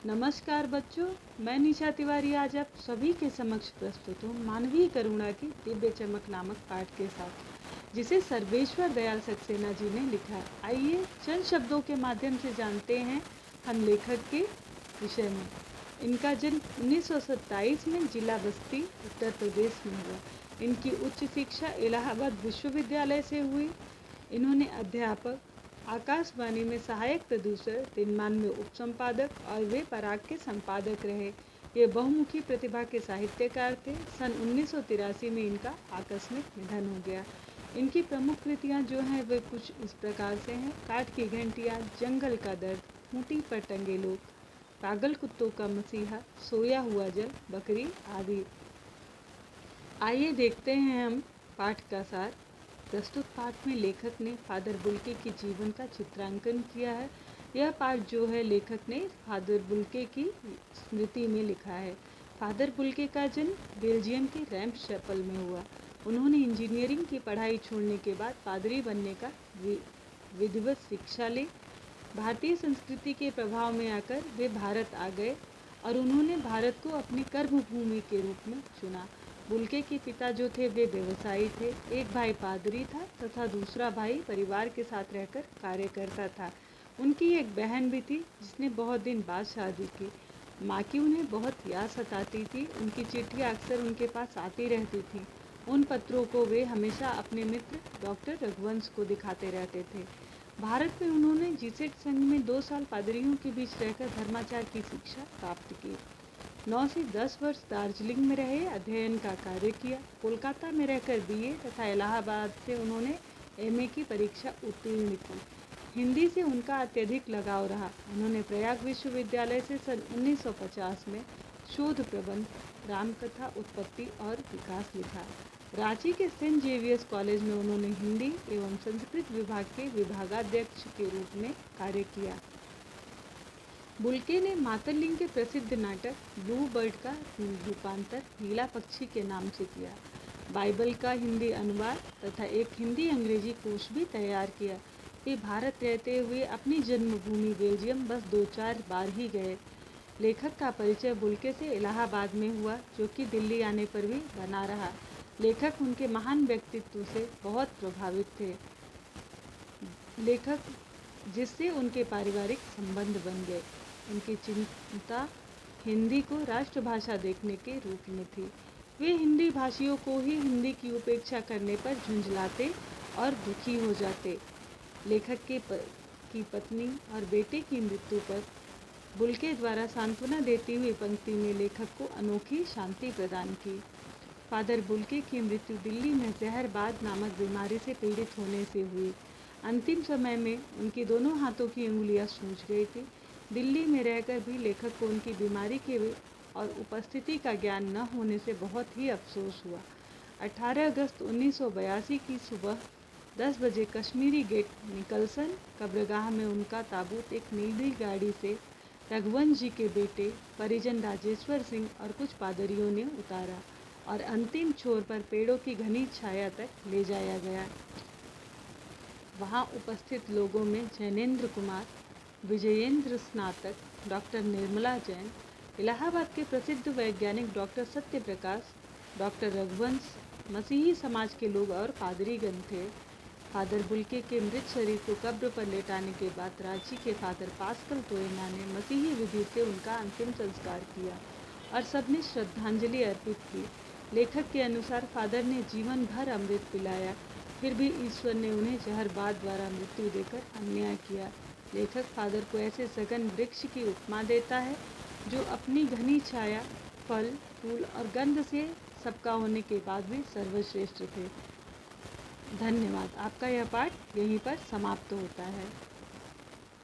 नमस्कार बच्चों, मैं निशा तिवारी आज आप सभी के समक्ष प्रस्तुत हूँ मानवीय करुणा की दिव्य चमक नामक पाठ के साथ, जिसे सर्वेश्वर दयाल सक्सेना जी ने लिखा है। आइए चंद शब्दों के माध्यम से जानते हैं हम लेखक के विषय में। इनका जन्म 1927 में जिला बस्ती उत्तर प्रदेश में हुआ। इनकी उच्च शिक्षा इलाहाबाद विश्वविद्यालय से हुई। इन्होंने अध्यापक, आकाशवाणी में सहायक प्रोड्यूसर, दिनमान में उप संपादक और वे पराग के संपादक रहे। ये बहुमुखी प्रतिभा के साहित्यकार थे। सन 1983 में इनका आकस्मिक निधन हो गया। इनकी प्रमुख कृतियाँ जो हैं वे कुछ इस प्रकार से हैं: काठ की घंटियाँ, जंगल का दर्द, खूंटी पर टंगे लोग, पागल कुत्तों का मसीहा, सोया हुआ जल, बकरी आदि। आइए देखते हैं हम पाठ का सार। प्रस्तुत पाठ में लेखक ने फादर बुल्के के जीवन का चित्रांकन किया है। यह पाठ जो है लेखक ने फादर बुल्के की स्मृति में लिखा है। फादर बुल्के का जन्म बेल्जियम के रैम्प चैपल में हुआ। उन्होंने इंजीनियरिंग की पढ़ाई छोड़ने के बाद पादरी बनने का विधिवत शिक्षा ली। भारतीय संस्कृति के प्रभाव में आकर वे भारत आ गए और उन्होंने भारत को अपनी कर्मभूमि के रूप में चुना। बुल्के के पिता जो थे वे व्यवसायी थे। एक भाई पादरी था तथा दूसरा भाई परिवार के साथ रहकर कार्य करता था। उनकी एक बहन भी थी जिसने बहुत दिन बाद शादी की। माँ की उन्हें बहुत याद सताती थी। उनकी चिट्ठियाँ अक्सर उनके पास आती रहती थी। उन पत्रों को वे हमेशा अपने मित्र डॉक्टर रघुवंश को दिखाते रहते थे। भारत में उन्होंने जीसेट संघ में 2 साल पादरियों के बीच रहकर धर्माचार की शिक्षा प्राप्त की। 9 से 10 वर्ष दार्जिलिंग में रहे, अध्ययन का कार्य किया। कोलकाता में रहकर बीए तथा इलाहाबाद से उन्होंने एमए की परीक्षा उत्तीर्ण की। हिंदी से उनका अत्यधिक लगाव रहा। उन्होंने प्रयाग विश्वविद्यालय से सन 1950 में शोध प्रबंध, रामकथा उत्पत्ति और विकास लिखा। रांची के सेंट जेवियर्स कॉलेज में उन्होंने हिंदी एवं संस्कृत विभाग के विभागाध्यक्ष के रूप में कार्य किया। बुल्के ने मातरलिंग के प्रसिद्ध नाटक ब्लू बर्ड का रूपांतर नीला पक्षी के नाम से किया। बाइबल का हिंदी अनुवाद तथा एक हिंदी अंग्रेजी कोश भी तैयार किया। वे भारत रहते हुए अपनी जन्मभूमि बेल्जियम बस 2-4 बार ही गए। लेखक का परिचय बुल्के से इलाहाबाद में हुआ, जो कि दिल्ली आने पर भी बना रहा। लेखक उनके महान व्यक्तित्व से बहुत प्रभावित थे। लेखक जिससे उनके पारिवारिक संबंध बन गए। उनकी चिंता हिंदी को राष्ट्रभाषा देखने के रूप में थी। वे हिंदी भाषियों को ही हिंदी की उपेक्षा करने पर झुंझलाते और दुखी हो जाते। लेखक की पत्नी और बेटे की मृत्यु पर बुल्के द्वारा सांत्वना देती हुई पंक्ति में लेखक को अनोखी शांति प्रदान की। फादर बुल्के की मृत्यु दिल्ली में जहरबाद नामक बीमारी से पीड़ित होने से हुई। अंतिम समय में उनकी दोनों हाथों की उंगलियां सूज गई थी। दिल्ली में रहकर भी लेखक को उनकी बीमारी के और उपस्थिति का ज्ञान न होने से बहुत ही अफसोस हुआ। 18 अगस्त 1982 की सुबह 10 बजे कश्मीरी गेट निकलसन कब्रगाह में उनका ताबूत एक नीली गाड़ी से रघुवंश जी के बेटे परिजन राजेश्वर सिंह और कुछ पादरियों ने उतारा और अंतिम छोर पर पेड़ों की घनी छाया तक ले जाया गया। वहां उपस्थित लोगों में जैनेन्द्र कुमार, विजयेंद्र स्नातक, डॉक्टर निर्मला जैन, इलाहाबाद के प्रसिद्ध वैज्ञानिक डॉक्टर सत्यप्रकाश, डॉक्टर रघुवंश, मसीही समाज के लोग और पादरीगण थे। फादर बुल्के के मृत शरीर को कब्र पर लेटाने के बाद रांची के फादर पास्कल तोयना ने मसीही विधि से उनका अंतिम संस्कार किया और सबने श्रद्धांजलि अर्पित की। लेखक के अनुसार फादर ने जीवन भर अमृत पिलाया, फिर भी ईश्वर ने उन्हें जहरबाद द्वारा मृत्यु देकर अन्याय किया। लेखक फादर को ऐसे सघन वृक्ष की उपमा देता है जो अपनी घनी छाया, फल, फूल और गंध से सबका होने के बाद भी सर्वश्रेष्ठ थे। धन्यवाद। आपका यह पाठ यहीं पर समाप्त होता है।